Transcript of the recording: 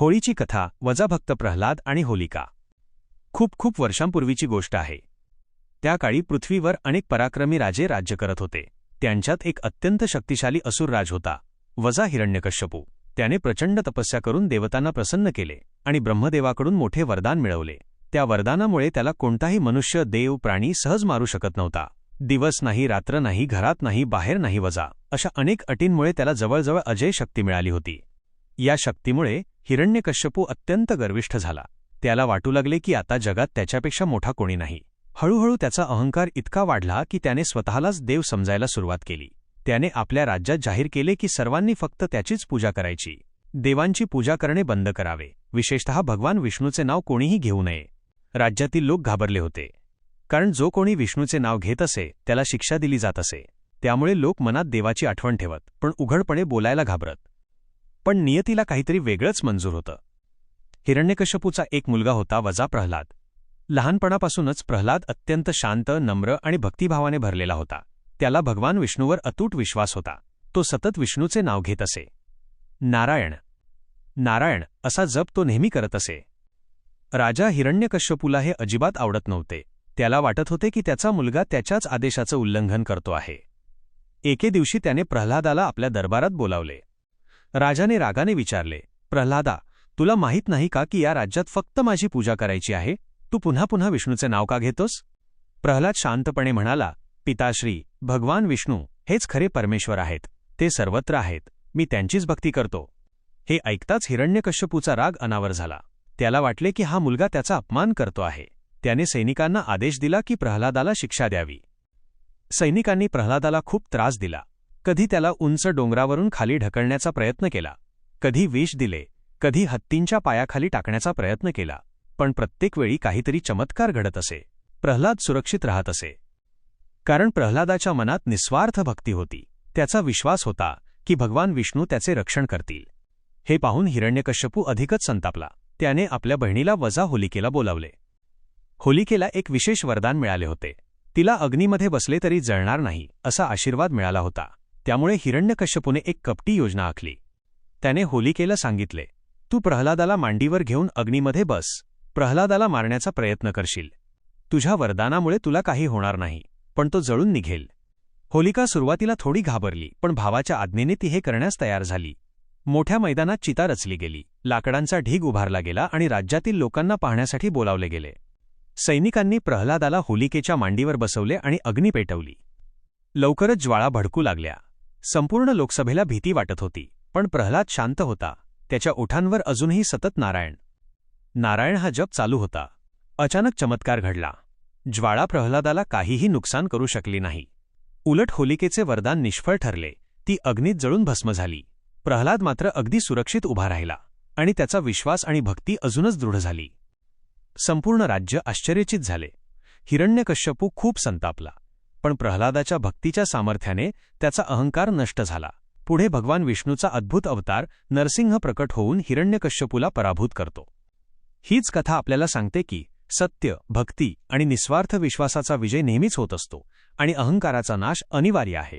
होळीची कथा वजाभक्त प्रल्हाद आणि होलिका। खूप खूप वर्षांपूर्वीची गोष्ट आहे। त्या काळी पृथ्वीवर अनेक पराक्रमी राजे राज्य करत होते। त्यांच्यात एक अत्यंत शक्तिशाली असुर राज होता, वजा हिरण्यकश्यपू। त्याने प्रचंड तपस्या करून देवतांना प्रसन्न केले आणि ब्रह्मदेवाकडून मोठे वरदान मिळवले। त्या वरदानामुळे त्याला कोणताही मनुष्य, देव, प्राणी सहज मारू शकत नव्हता। दिवस नाही, रात्र नाही, घरात नाही, बाहेर नाही, वजा अशा अनेक अटींमुळे त्याला जवळजवळ अजय शक्ती मिळाली होती। या शक्तीमुळे हिरण्यकश्यपू अत्यंत गर्विष्ठ झाला। त्याला वाटू लागले की आता जगात त्याच्यापेक्षा मोठा कोणी नाही। हळूहळू त्याचा अहंकार इतका वाढला की त्याने स्वतःलाच देव समजायला सुरुवात केली। त्याने आपल्या राज्यात जाहीर केले की सर्वांनी फक्त त्याचीच पूजा करायची। देवांची पूजा करणे बंद करावे, विशेषतः भगवान विष्णूचे नाव कोणीही घेऊ नये। राज्यातील लोक घाबरले होते, कारण जो कोणी विष्णूचे नाव घेत असे त्याला शिक्षा दिली जात असे। त्यामुळे लोक मनात देवाची आठवण ठेवत, पण उघडपणे बोलायला घाबरत। पण नियतीला काहीतरी वेगळंच मंजूर होतं। हिरण्यकश्यपूचा एक मुलगा होता, वजा प्रल्हाद। लहानपणापासूनच प्रल्हाद अत्यंत शांत, नम्र आणि भक्तिभावाने भरलेला होता। त्याला भगवान विष्णूवर अतूट विश्वास होता। तो सतत विष्णूचे नाव घेत असे। नारायण नारायण असा जप तो नेहमी करत असे। राजा हिरण्यकश्यपूला हे अजिबात आवडत नव्हते। त्याला वाटत होते की त्याचा मुलगा त्याच्याच आदेशाचं उल्लंघन करतो आहे। एके दिवशी त्याने प्रल्हादाला आपल्या दरबारात बोलावले। राजाने रागाने विचारले, प्रल्हादा, तुला माहीत नाही का की या राज्यात फक्त माझी पूजा करायची आहे? तू पुन्हा पुन्हा विष्णूचे नाव का घेतोस? प्रल्हाद शांतपणे म्हणाला, पिताश्री, भगवान विष्णू हेच खरे परमेश्वर आहेत। ते सर्वत्र आहेत, मी त्यांचीच भक्ती करतो। हे ऐकताच हिरण्यकश्यपूचा राग अनावर झाला। त्याला वाटले की हा मुलगा त्याचा अपमान करतो आहे। त्याने सैनिकांना आदेश दिला की प्रल्हादाला शिक्षा द्यावी। सैनिकांनी प्रल्हादाला खूप त्रास दिला। कधी त्याला उंच डोंगरावरून खाली ढकलण्याचा प्रयत्न केला, कधी विष दिले, कधी हत्तींच्या पायाखाली टाकण्याचा प्रयत्न केला। पण प्रत्येक वेळी काहीतरी चमत्कार घडत असे। प्रल्हाद सुरक्षित राहत असे, कारण प्रल्हादाच्या मनात निस्वार्थ भक्ती होती। त्याचा विश्वास होता की भगवान विष्णू त्याचे रक्षण करतील। हे पाहून हिरण्यकश्यपू अधिकच संतापला। त्याने आपल्या बहिणीला वजा होलिकेला बोलावले। होलिकेला एक विशेष वरदान मिळाले होते। तिला अग्नीमध्ये बसले तरी जळणार नाही असा आशीर्वाद मिळाला होता। त्यामुळे हिरण्यकश्यपूने एक कपटी योजना आखली। त्याने होलिकेला सांगितले, तू प्रल्हादाला मांडीवर घेऊन अग्नीमध्ये बस। प्रल्हादाला मारण्याचा प्रयत्न करशील। तुझ्या वरदानामुळे तुला काही होणार नाही, पण तो जळून निघेल। होलिका सुरुवातीला थोडी घाबरली, पण भावाच्या आज्ञेने ती हे करण्यास तयार झाली। मोठ्या मैदानात चिता रचली गेली, लाकडांचा ढीग उभारला गेला आणि राज्यातील लोकांना पाहण्यासाठी बोलावले गेले। सैनिकांनी प्रल्हादाला होलिकेच्या मांडीवर बसवले आणि अग्नी पेटवली। लवकरच ज्वाळा भडकू लागल्या। संपूर्ण लोकसभेला भीती वाटत होती, पण प्रल्हाद शांत होता। त्याच्या ओठांवर अजूनही सतत नारायण नारायण हा जप चालू होता। अचानक चमत्कार घडला। ज्वाळा प्रल्हादाला काहीही नुकसान करू शकली नाही। उलट होलिकेचे वरदान निष्फळ ठरले। ती अग्नीत जळून भस्म झाली। प्रल्हाद मात्र अगदी सुरक्षित उभा राहिला आणि त्याचा विश्वास आणि भक्ती अजूनच दृढ झाली। संपूर्ण राज्य आश्चर्यचकित झाले। हिरण्यकश्यपू खूप संतापला, पण प्रल्हादाच्या भक्तीच्या सामर्थ्याने त्याचा अहंकार नष्ट झाला। पुढे भगवान विष्णूचा अद्भुत अवतार नरसिंह प्रकट होऊन हिरण्यकश्यपूला पराभूत करतो। हीच कथा आपल्याला सांगते की सत्य, भक्ती आणि निस्वार्थ विश्वासाचा विजय नेहमीच होत असतो आणि अहंकाराचा नाश अनिवार्य आहे।